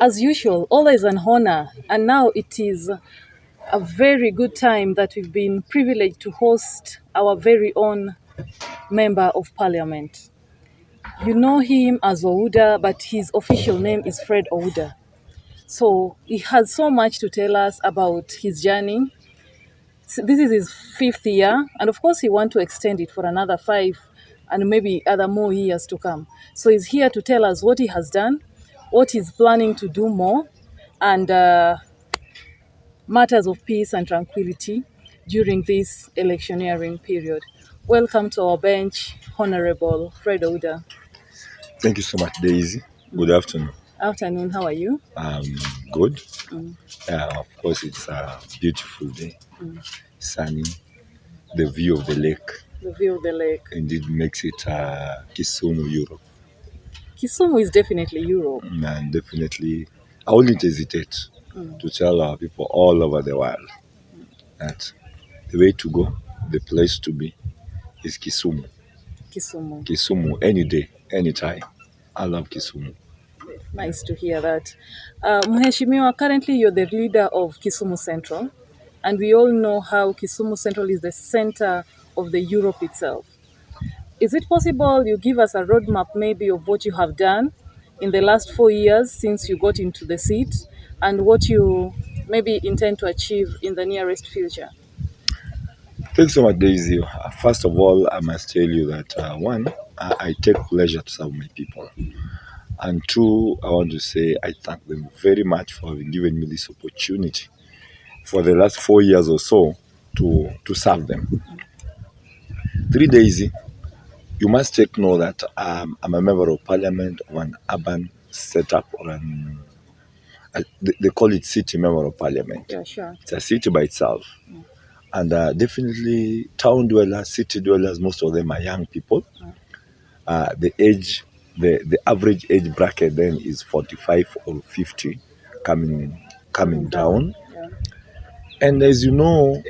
As usual, always an honor. And now it is a very good time that we've been privileged to host our very own Member of Parliament. You know him as Ouda, but his official name is Fred Ouda. So he has so much to tell us about his journey. This is his fifth year, and of course, he wants to extend it for another 5 and maybe other more years to come. So he's here to tell us what he has done, what he's planning to do more, and matters of peace and tranquility during this electioneering period. Welcome to our bench, Honorable Fred Ouda. Thank you so much, Daisy. Good afternoon. Afternoon, how are you? Good. Of course, it's a beautiful day, sunny. The view of the lake The view of the lake. indeed makes it Kisumu, Europe. Kisumu is definitely Europe. And definitely, I wouldn't hesitate to tell our people all over the world that the way to go, the place to be, is Kisumu. Kisumu. Kisumu, any day, anytime. I love Kisumu. Nice to hear that. Mheshimiwa, currently you're the leader of Kisumu Central, and we all know how Kisumu Central is the center of the Europe itself. Is it possible you give us a roadmap maybe of what you have done in the last 4 years since you got into the seat and what you maybe intend to achieve in the nearest future? Thanks so much, Daisy. First of all, I must tell you that one, I take pleasure to serve my people. And two, I want to say I thank them very much for having given me this opportunity for the last 4 years or so to serve them. 3, Daisy, you must take note that I'm a member of parliament of an urban setup or they call it city member of parliament. Yeah, sure. It's a city by itself. And definitely town dwellers, city dwellers, most of them are young people. The average age bracket then is 45 or 50 coming down. Yeah. And as you know,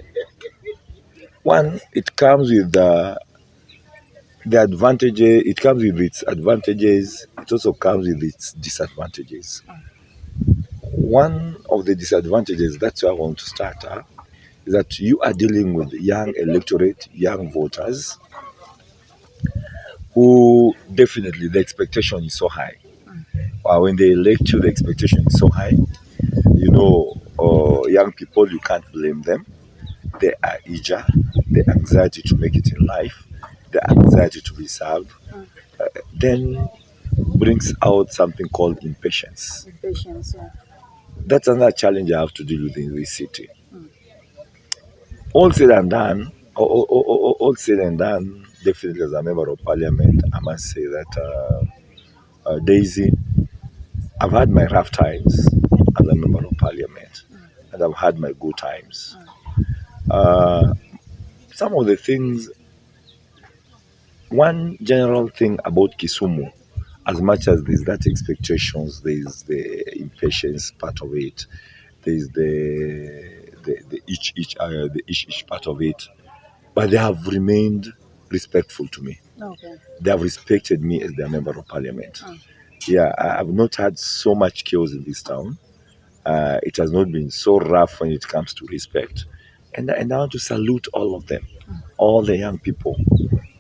one, it comes with the advantages, it comes with its advantages, it also comes with its disadvantages. One of the disadvantages, that's where I want to start, is that you are dealing with young electorate, young voters, who definitely the expectation is so high. When they elect you, the expectation is so high. You know, young people, you can't blame them. They are eager, the anxiety to make it in life, the anxiety to be served, then brings out something called impatience. Impatience, yeah. That's another challenge I have to deal with in this city. All said and done, definitely as a member of parliament, I must say that Daisy, I've had my rough times as a member of parliament, and I've had my good times. Some of the things, one general thing about Kisumu, as much as there's that expectations, there's the impatience part of it, there's the each part of it, but they have remained respectful to me. Okay. They have respected me as their member of parliament. Yeah, I've not had so much chaos in this town. It has not been so rough when it comes to respect. And I want to salute all of them, all the young people,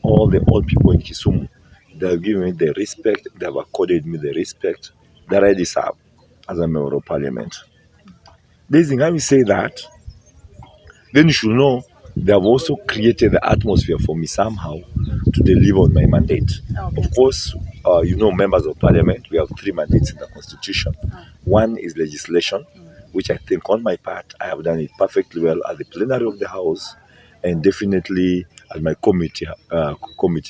all the old people in Kisumu. They have given me the respect, they have accorded me the respect that I deserve as a member of parliament. This thing, having say that, then you should know they have also created the atmosphere for me somehow to deliver on my mandate. Okay. Of course, you know, members of parliament, we have 3 mandates in the constitution. One is legislation, which I think on my part, I have done it perfectly well at the plenary of the house, and definitely at my committee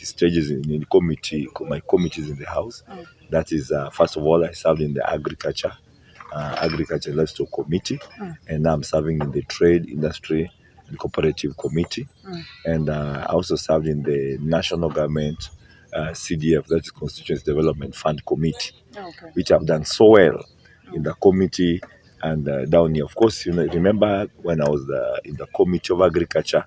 stages in committee, my committees in the house. That is, first of all, I served in the agriculture livestock committee, and now I'm serving in the trade, industry, and cooperative committee. And I also served in the national government CDF, that is Constituency Development Fund Committee, Okay. which I've done so well in the committee and down here. Of course, you know, remember when I was in the Committee of Agriculture,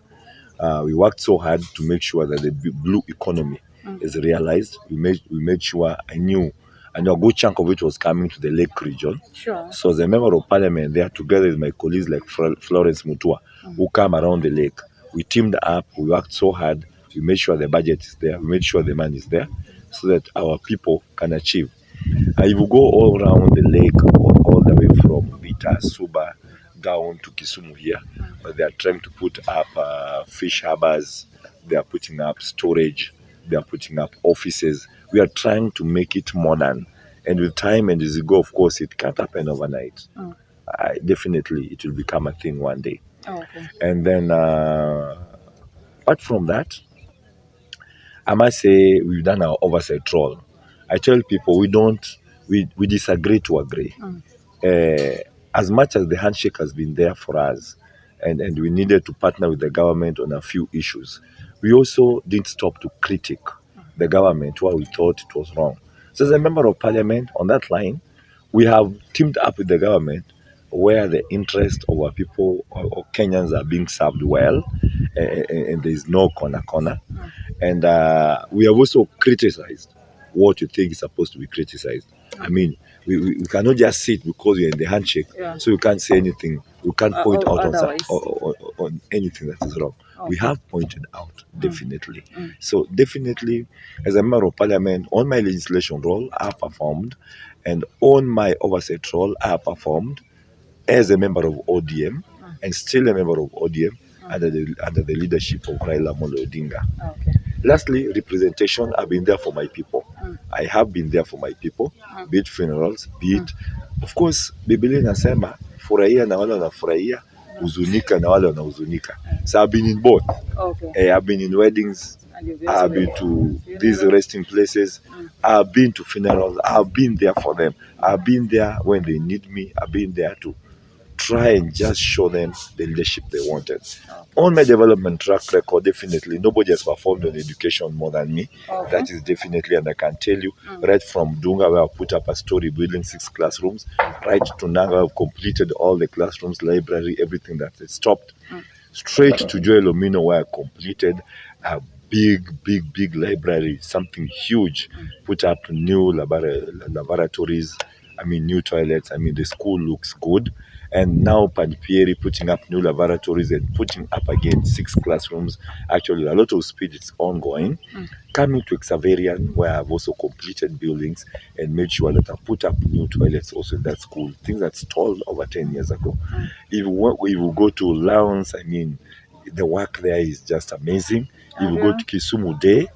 we worked so hard to make sure that the blue economy is realized. We made sure I knew and a good chunk of it was coming to the Lake region. Sure. So as a member of parliament there, together with my colleagues like Florence Mutua, who come around the lake, we teamed up, we worked so hard, we made sure the budget is there, we made sure the money is there, so that our people can achieve. If you go all around the lake, all the way from Vita, Suba, down to Kisumu here, they are trying to put up fish harbors, they are putting up storage, they are putting up offices. We are trying to make it modern. And with time and as you go, of course, it can't happen overnight. Definitely, it will become a thing one day. Okay. And then, apart from that, I must say we've done our oversight role. I tell people we disagree to agree. As much as the handshake has been there for us, and we needed to partner with the government on a few issues, we also didn't stop to critique the government where we thought it was wrong. So as a member of parliament on that line, we have teamed up with the government where the interest of our people or Kenyans are being served well, and there is no corner. And we have also criticized what you think is supposed to be criticized. I mean, we cannot just sit because we're in the handshake, so we can't say anything. We can't point out on anything that is wrong. We have pointed out, definitely. So definitely, as a member of parliament, on my legislation role, I performed, and on my oversight role, I performed as a member of ODM, and still a member of ODM under the leadership of Raila Amolo Odinga. Okay. Lastly, representation. I've been there for my people. I have been there for my people, be it funerals, be it, of course, Biblia inasema furahia na wale wanafurahia, huzunika na wale wanahuzunika. So I've been in both. Okay. I've been in weddings, I've been to these resting places, I've been to funerals, I've been there for them. I've been there when they need me, I've been there to try and just show them the leadership they wanted. On my development track record, definitely nobody has performed on education more than me. That is definitely, and I can tell you, right from Dunga, where I put up a story building 6 classrooms, right to Nanga, I've completed all the classrooms, library, everything that is stopped. Straight to Joel Omino, where I completed a big library, something huge, put up new laboratories, new toilets. The school looks good. And now Panpieri putting up new laboratories and putting up again 6 classrooms. Actually, a lot of speed is ongoing. Coming to Xaverian, where I've also completed buildings and made sure that I put up new toilets also in that school, things that stalled over 10 years ago. If we go to Lowndes, the work there is just amazing. If you go to Kisumu Day,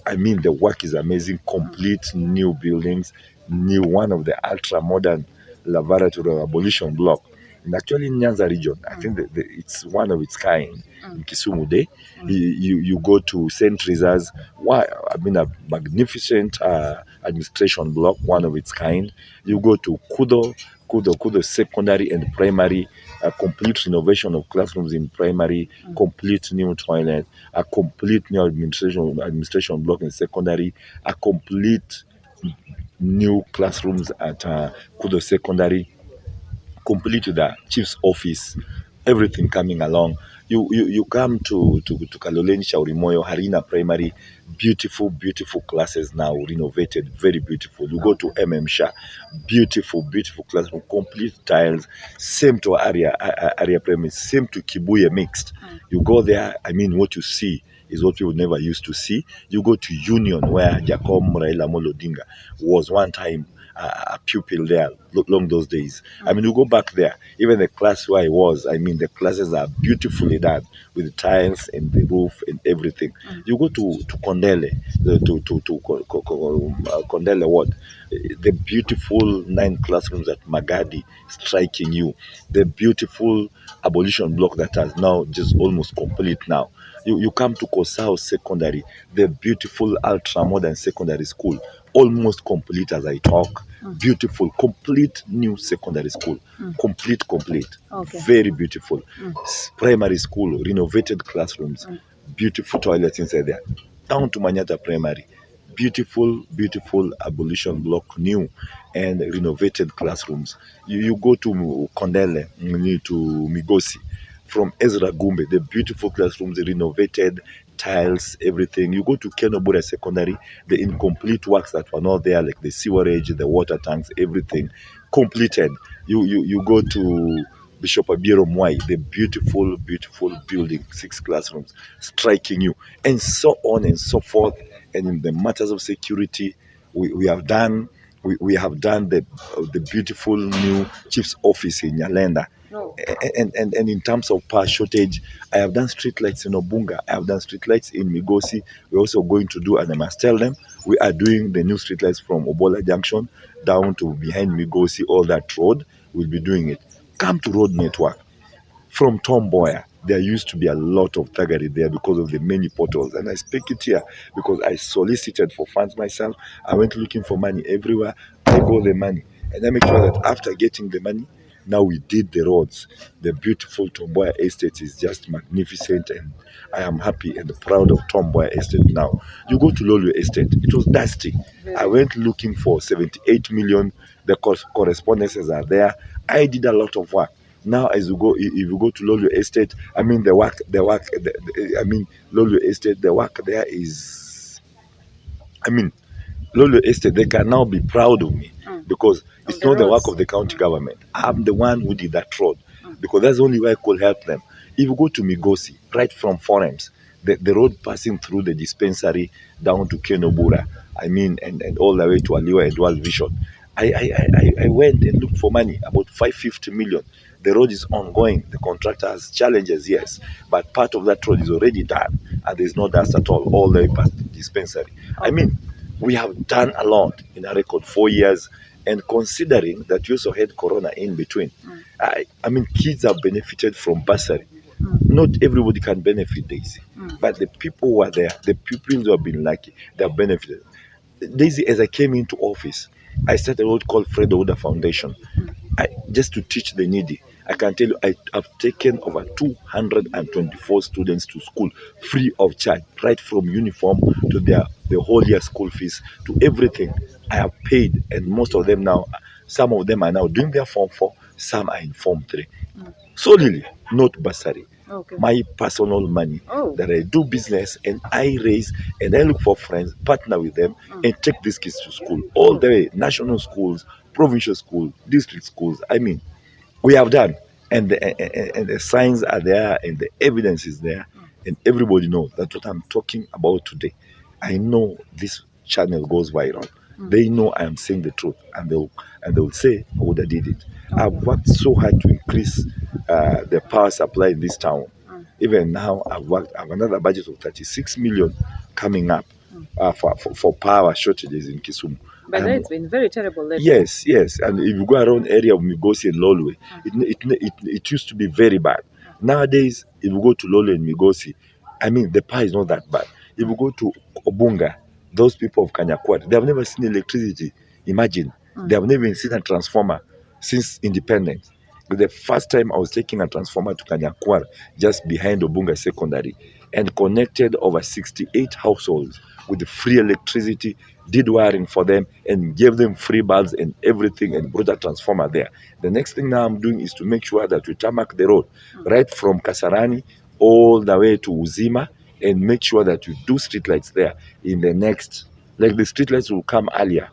the work is amazing. Complete new buildings, new one of the ultra modern laboratory abolition block. And actually in Nyanza region, I think that it's one of its kind in Kisumu Day. You go to St. Teresa's, a magnificent administration block, one of its kind. You go to Kudo secondary and primary, a complete renovation of classrooms in primary, complete new toilet, a complete new administration block in secondary, a complete new classrooms at Kudo secondary, complete with the chief's office, everything coming along. You come to Kaloleni Shaurimoyo, Harina Primary, beautiful classes now, renovated, very beautiful. You go to Sha, beautiful classroom, complete tiles, same to area Primary, same to Kibuye Mixed. You go there, what you see is what people never used to see. You go to Union, where Jacob Raila Amolo Odinga was one time a pupil there long those days. You go back there, even the class where I was, the classes are beautifully done with tiles and the roof and everything. You go to Kondele, Kondele what? The beautiful 9 classrooms at Magadi striking you. The beautiful abolition block that has now just almost complete now. You come to Kosao Secondary, the beautiful ultra-modern secondary school, almost complete as I talk. Beautiful, complete new secondary school. Complete. Okay. Very beautiful. Primary school, renovated classrooms, beautiful toilets inside there. Down to Manyata Primary. Beautiful abolition block, new and renovated classrooms. You go to Kondele, to Migosi. from Ezra Gumbe, the beautiful classrooms, the renovated tiles, everything. You go to Kenobura Secondary, the incomplete works that were not there, like the sewerage, the water tanks, everything completed. You go to Bishop Abiero Mwai, the beautiful, beautiful building, 6 classrooms, striking you, and so on and so forth. And in the matters of security, we have done the beautiful new chief's office in Nyalenda. No. And in terms of power shortage, I have done street lights in Obunga. I have done street lights in Migosi. We're also going to do, and I must tell them, we are doing the new street lights from Obola Junction down to behind Migosi, all that road. We'll be doing it. Come to road network. From Tomboya, there used to be a lot of thuggery there because of the many potholes. And I speak it here because I solicited for funds myself. I went looking for money everywhere. I got the money. And I make sure that after getting the money, now we did the roads. The beautiful Tomboya estate is just magnificent, and I am happy and proud of Tomboya estate now. You go to Lolu estate, it was dusty. I went looking for 78 million. The correspondences are there. I did a lot of work. Now, as you go, if you go to Lolu Estate, I mean Lolu Estate, the work there is, I mean, Lolo Estate, they can now be proud of me because it's not the work of the county government. I'm the one who did that road because that's the only way I could help them. If you go to Migosi, right from Forems, the road passing through the dispensary down to Kenobura, and all the way to Aliwa and World Vision, I went and looked for money, about 550 million. The road is ongoing. The contractor has challenges, yes, but part of that road is already done, and there's no dust at all the way past the dispensary. We have done a lot in a record 4 years, and considering that you also had Corona in between, kids have benefited from bursary. Not everybody can benefit, Daisy, but the people who are there, the pupils who have been lucky, they have benefited. Daisy, as I came into office, I started what called Fredrick Odhiambo Foundation, just to teach the needy. I can tell you, I have taken over 224 students to school free of charge, right from uniform to the whole year school fees to everything. I have paid, and most of them now, some of them are now doing their Form 4, some are in Form 3. Solely, not bursary. Okay. My personal money that I do business and I raise and I look for friends, partner with them, and take these kids to school all the way, national schools, provincial schools, district schools. We have done, and the signs are there, and the evidence is there, and everybody knows that's what I'm talking about today. I know this channel goes viral. They know I am saying the truth, and they will say I would have did it. I've worked so hard to increase the power supply in this town. Even now, I have another budget of 36 million coming up for power shortages in Kisumu. But it's been very terrible lately. Yes. And if you go around area of Migosi and Lolwe, it used to be very bad. Nowadays, if you go to Lolwe and Migosi, the power is not that bad. If you go to Obunga, those people of Kanyakwat, they have never seen electricity. Imagine, they have never even seen a transformer since independence. The first time I was taking a transformer to Kanyakwar, just behind Obunga Secondary, and connected over 68 households with free electricity, did wiring for them, and gave them free bulbs and everything, and brought a transformer there. The next thing now I'm doing is to make sure that we tarmac the road, right from Kasarani all the way to Uzima, and make sure that we do streetlights there in the next, like the streetlights will come earlier.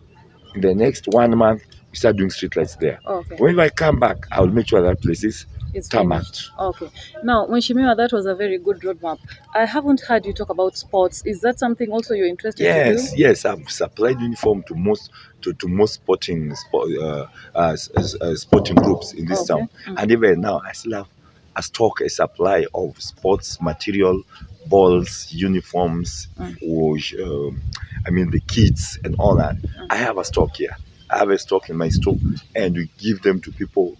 In the next 1 month, we start doing streetlights there. Okay. When I come back, I will make sure that place is tarmacked. Okay. Now, Mheshimiwa, that was a very good roadmap. I haven't heard you talk about sports. Is that something also you're interested to do? Yes. I've supplied uniform to most sporting groups in this town, and even now I still have a supply of sports material, balls, uniforms, the kits and all that. I have a stock here. I have a stock in my store, and we give them to people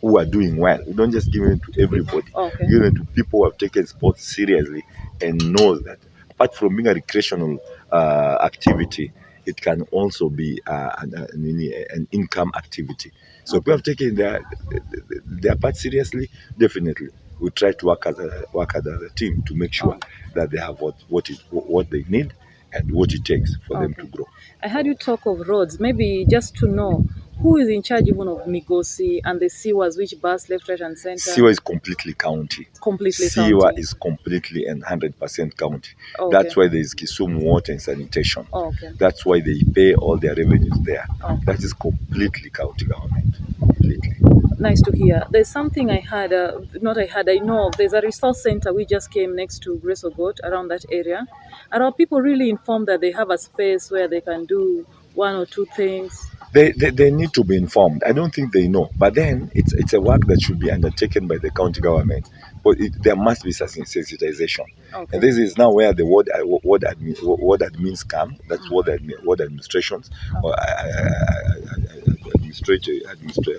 who are doing well. We don't just give them to everybody. Okay. We give them to people who have taken sports seriously and know that apart from being a recreational activity, it can also be an income activity. So if we have taken their part seriously, definitely we try to work as a team to make sure that they have what they need and what it takes for them to grow. I heard you talk of roads. Maybe just to know, who is in charge even of Migosi and the sewers, which bus left, right, and center? Sewer is completely county. Completely Sewer county. is completely and 100% county. Okay. That's why there is Kisumu Water and Sanitation. Okay. That's why they pay all their revenues there. Okay. That is completely county government. Completely. Nice to hear. There's something I know of. There's a resource center we just came next to Grace Ogot, around that area. Are our people really informed that they have a space where they can do one or two things? They need to be informed. I don't think they know. But then it's a work that should be undertaken by the county government. But there must be sensitization. Okay. And this is now where the ward admins come. That's ward administrations or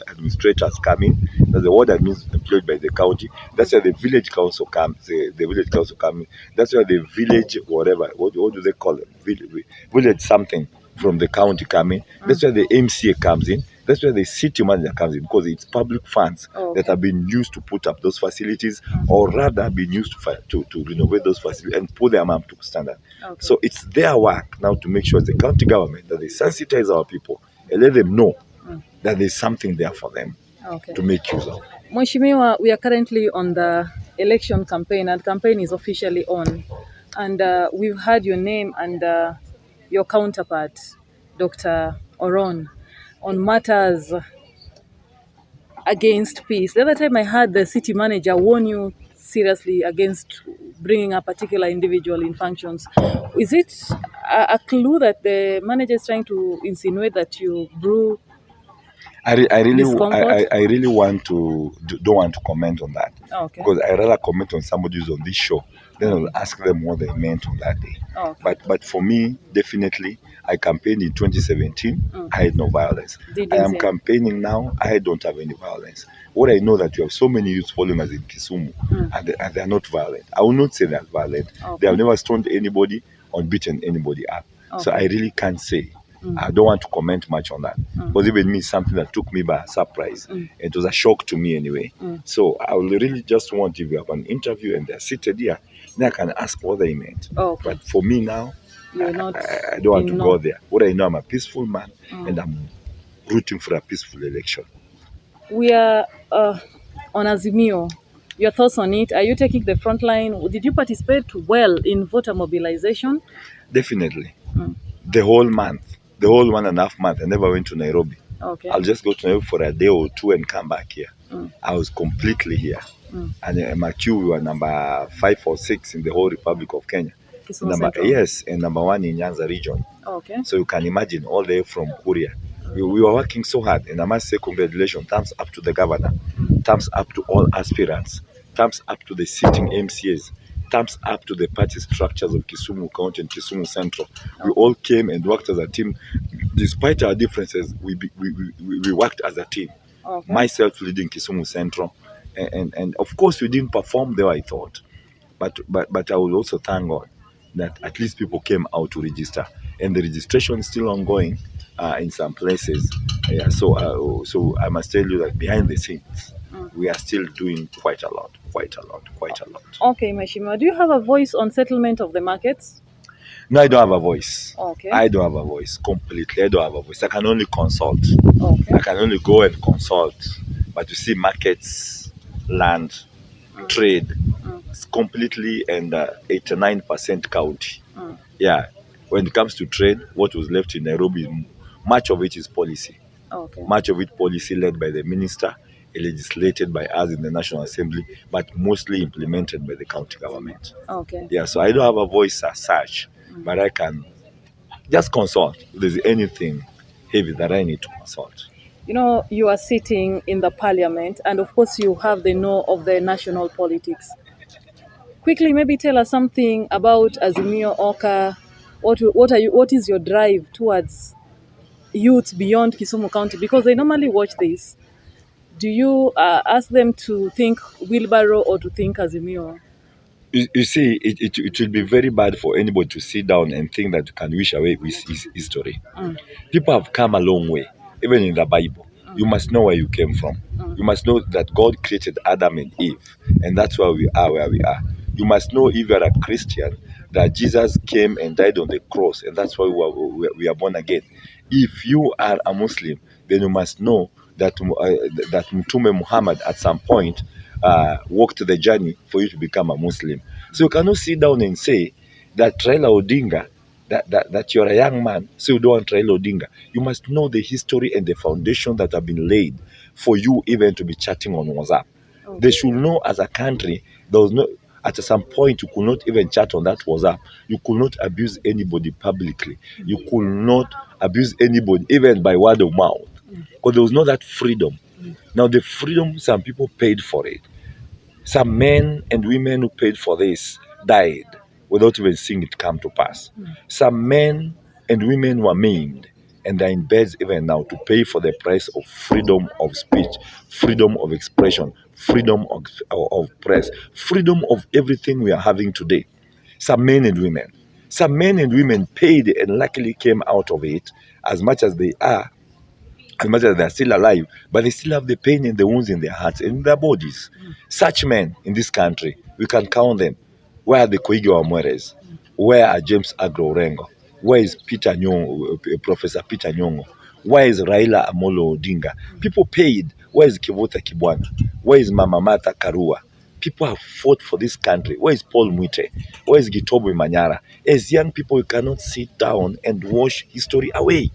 administrators come in. That's the ward admins employed by the county. That's where the village council comes. The village council come in. That's where the village whatever. What do they call it? Village something from the county come in. That's where the MCA comes in. That's where the city manager comes in, because it's public funds that have been used to put up those facilities, or rather been used to renovate those facilities and put them up to standard. Okay. So it's their work now to make sure the county government that they sensitize our people and let them know that there's something there for them to make use of. Mheshimiwa, we are currently on the election campaign, and campaign is officially on. And we've heard your name and your counterpart, Dr. Oron, on matters against peace. The other time I heard the city manager warn you seriously against bringing a particular individual in functions. Is it a clue that the manager is trying to insinuate that you brew I really discomfort? I really don't want to comment on that. Okay. Because I rather comment on somebody who's on this show. Then I'll ask them what they meant on that day. Okay. But for me, definitely, I campaigned in 2017. I had no violence. I am campaigning now. I don't have any violence. What I know that you have so many youth following us in Kisumu, and they are not violent. I will not say they are violent. They have never stoned anybody or beaten anybody up. So I really can't say. I don't want to comment much on that, because even me, something that took me by surprise. It was a shock to me anyway. So I will really just want, if you have an interview and they're seated here, then I can ask what they meant. But for me now, I don't want to go there. What I know, I'm a peaceful man, and I'm rooting for a peaceful election. We are on Azimio. Your thoughts on it? Are you taking the front line? Did you participate well in voter mobilization? Definitely. The whole month. The whole 1.5 months, I never went to Nairobi. Okay. I'll just go to Nairobi for a day or two and come back here. I was completely here. And MQ, we were number 5 or 6 in the whole Republic of Kenya. Yes, and number 1 in Nyanza region. Okay. So you can imagine, all the way from Korea. We were working so hard, and I must say congratulations, thumbs up to the governor, thumbs up to all aspirants, thumbs up to the sitting MCAs, thumbs up to the party structures of Kisumu County and Kisumu Central. We all came and worked as a team. Despite our differences, we worked as a team. Myself leading Kisumu Central. And of course, we didn't perform there, I thought. But I will also thank God that at least people came out to register. And the registration is still ongoing in some places. So I must tell you that behind the scenes, we are still doing quite a lot. Okay, Mheshimiwa, do you have a voice on settlement of the markets? No, I don't have a voice. Okay. I don't have a voice completely. I don't have a voice. I can only consult. Okay. I can only go and consult. But you see, markets, land, trade, it's completely and 89% county. Yeah. When it comes to trade, what was left in Nairobi, much of it is policy. Okay. Much of it policy led by the minister, legislated by us in the National Assembly, but mostly implemented by the county government. Okay. Yeah, so I don't have a voice as such, but I can just consult if there's anything heavy that I need to consult. You know, you are sitting in the parliament, and of course you have the know of the national politics. Quickly, maybe tell us something about Azimio Oka. What is your drive towards youth beyond Kisumu County? Because they normally watch this. Do you ask them to think wheelbarrow or to think Azimio? You see, it will be very bad for anybody to sit down and think that you can wish away with his history. People have come a long way, even in the Bible. You must know where you came from. You must know that God created Adam and Eve, and that's why we are where we are. You must know, if you are a Christian, that Jesus came and died on the cross, and that's why we are born again. If you are a Muslim, then you must know that that Mtume Muhammad at some point walked the journey for you to become a Muslim. So you cannot sit down and say that Raila Odinga, that you're a young man, so you don't want Raila Odinga. You must know the history and the foundation that have been laid for you even to be chatting on WhatsApp. Okay. They should know as a country there was no, at some point you could not even chat on that WhatsApp. You could not abuse anybody publicly. You could not abuse anybody even by word of mouth, because there was not that freedom. Now the freedom, some people paid for it. Some men and women who paid for this died without even seeing it come to pass. Some men and women were maimed and they're in beds even now to pay for the price of freedom of speech, freedom of expression, freedom of press, freedom of everything we are having today. Some men and women. Some men and women paid and luckily came out of it as much as they are, as much as they're still alive, but they still have the pain and the wounds in their hearts and in their bodies. Such men in this country, we can count them. Where are the Koigi Wamweres? Where are James Agro Rengo? Where is Peter Nyongo, Professor Peter Nyongo? Where is Raila Amolo Odinga? People paid. Where is Kivota Kibwana? Where is Mama Martha Karua? People have fought for this country. Where is Paul Mwite? Where is Gitobo Manyara? As young people, we cannot sit down and wash history away.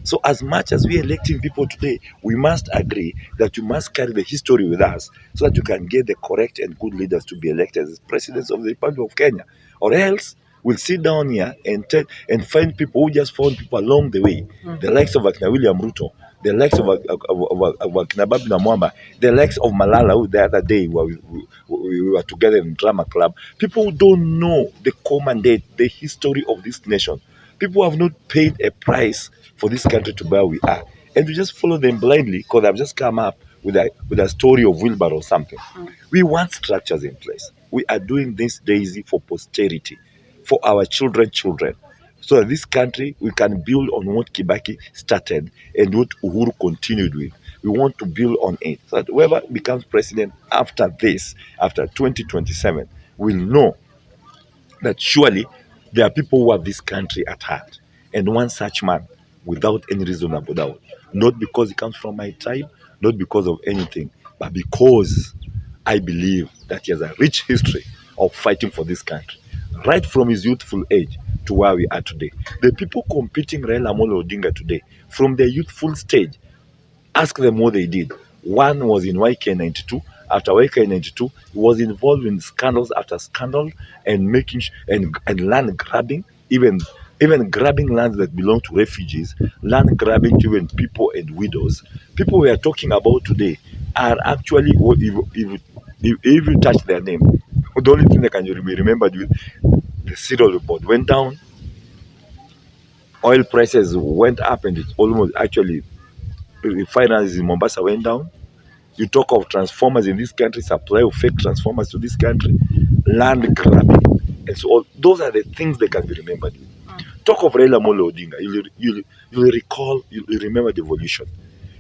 So as much as we are electing people today, we must agree that you must carry the history with us so that you can get the correct and good leaders to be elected as presidents of the Republic of Kenya. Or else we'll sit down here and find people who just found people along the way. The likes of Akina William Ruto, the likes of Akina Babina Mwamba, the likes of Malala, who the other day we were together in drama club. People who don't know the core mandate, the history of this nation. People have not paid a price for this country to where we are. And we just follow them blindly because I've just come up with a story of wheelbarrow or something. We want structures in place. We are doing this, Daisy, for posterity, for our children, so that this country, we can build on what Kibaki started and what Uhuru continued with. We want to build on it so that whoever becomes president after this, after 2027, will know that surely there are people who have this country at heart. And one such man, without any reasonable doubt, not because he comes from my tribe, not because of anything, but because I believe that he has a rich history of fighting for this country, right from his youthful age to where we are today. The people competing Raila Amolo Odinga today, from their youthful stage, ask them what they did. One was in YK92. After YK92, he was involved in scandals after scandal and and land grabbing, even grabbing lands that belong to refugees, land grabbing to even people and widows. People we are talking about today are actually, if you touch their name, the only thing that can be remembered with the cereal report went down, oil prices went up, and it almost actually refineries in Mombasa went down. You talk of transformers in this country, supply of fake transformers to this country, land grabbing, and so on. Those are the things that can be remembered. Talk of Raila Molo Odinga, you'll recall, you'll remember the evolution.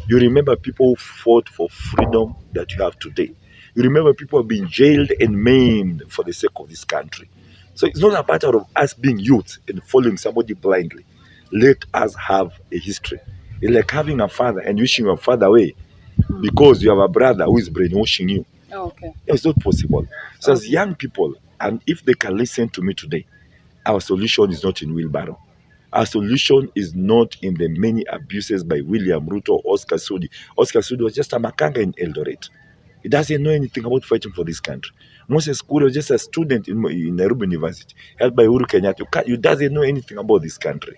You remember people who fought for freedom that you have today. You remember people who have been jailed and maimed for the sake of this country. So it's not a matter of us being youth and following somebody blindly. Let us have a history. It's like having a father and wishing your father away because you have a brother who is brainwashing you. Oh, okay. It's not possible. So as young people, and if they can listen to me today, our solution is not in wheelbarrow. Our solution is not in the many abuses by William Ruto or Oscar Sudi. Oscar Sudi was just a makanga in Eldoret. He doesn't know anything about fighting for this country. Moses Kure was just a student in Nairobi University, held by Uhuru Kenyatta. He doesn't know anything about this country.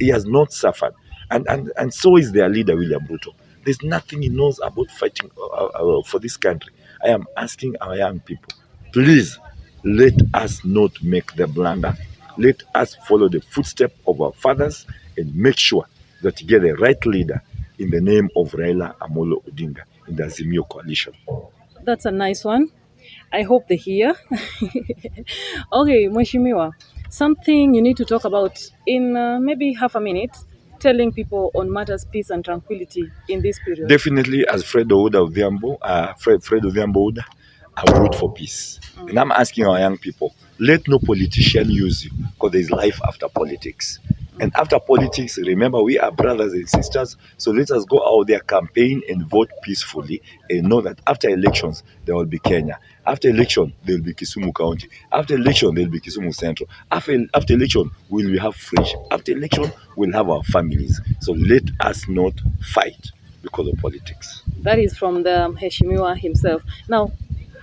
He has not suffered. And so is their leader, William Ruto. There's nothing he knows about fighting for this country. I am asking our young people, please, let us not make the blunder. Let us follow the footsteps of our fathers and make sure that we get the right leader in the name of Raila Amolo Odinga in the Azimio coalition. That's a nice one. I hope they hear. Okay, Mheshimiwa, something you need to talk about in maybe half a minute, telling people on matters peace and tranquility in this period. Definitely, as Fred Odhiambo Ouda, I will root for peace. Mm. And I'm asking our young people, let no politician use you because there's life after politics. And after politics, remember we are brothers and sisters. So let us go out there, campaign and vote peacefully, and know that after elections there will be Kenya. After election there will be Kisumu County. After election there will be Kisumu Central. After election we will have friendship. After election we'll have our families. So let us not fight because of politics. That is from the Heshimiwa himself. Now,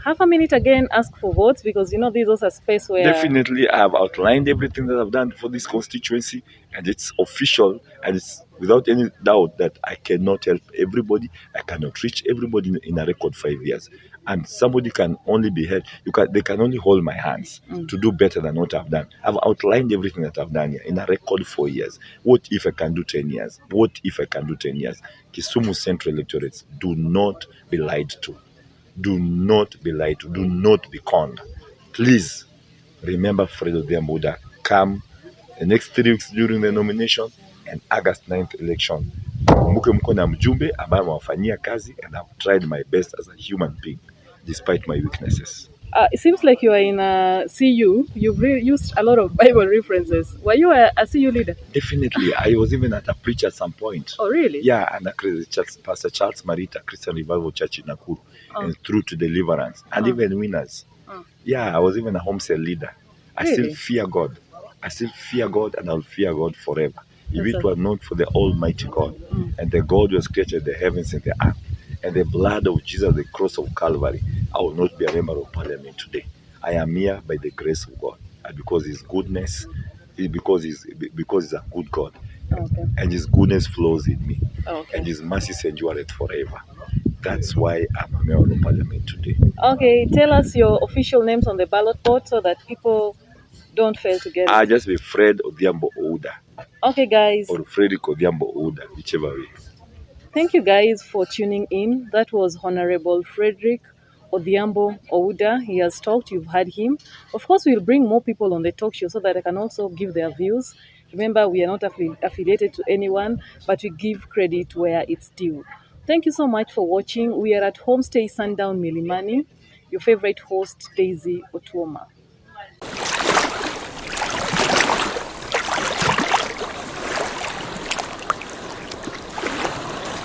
have a minute again, ask for votes because you know this is also a space where. Definitely, I have outlined everything that I've done for this constituency, and it's official, and it's without any doubt that I cannot help everybody. I cannot reach everybody in a record 5 years, and somebody can only be held. They can only hold my hands to do better than what I've done. I've outlined everything that I've done here in a record 4 years. What if I can do 10 years? What if I can do 10 years? Kisumu Central electorates, do not be lied to. Do not be lied to. Do not be conned. Please remember Fredrick Odhiambo Ouda. Come the next 3 weeks during the nomination and August 9th election. Mkumbuke mko na mjumbe ambaye amewafanyia kazi, and I've tried my best as a human being despite my weaknesses. It seems like you are in a CU. You've used a lot of Bible references. Were you a CU leader? Definitely. I was even at a preach at some point. Oh, really? Yeah, and Pastor Charles Marita, Christian Revival Church in Nakuru, and through to Deliverance, and even Winners. Yeah, I was even a home cell leader. I Really? still fear God. I still fear God, and I'll fear God forever. If That's it were not for the Almighty God, and the God who has created the heavens and the earth, and the blood of Jesus, the cross of Calvary, I will not be a member of parliament today. I am here by the grace of God, and because His goodness, because He's a good God, Okay. and His goodness flows in me, Okay. and His mercy endureth forever. That's why I'm a member of parliament today. Okay, tell us your official names on the ballot board so that people don't fail to get I it. just be Fred Odhiambo Ouda Okay, guys. or Fredrick Odhiambo Ouda, whichever way. Thank you guys for tuning in. That was Honorable Fredrick Odhiambo Ouda. He has talked, you've heard him. Of course, we'll bring more people on the talk show so that they can also give their views. Remember, we are not affiliated to anyone, but we give credit where it's due. Thank you so much for watching. We are at Homestay Sundown Milimani. Your favorite host, Daisy Otuoma.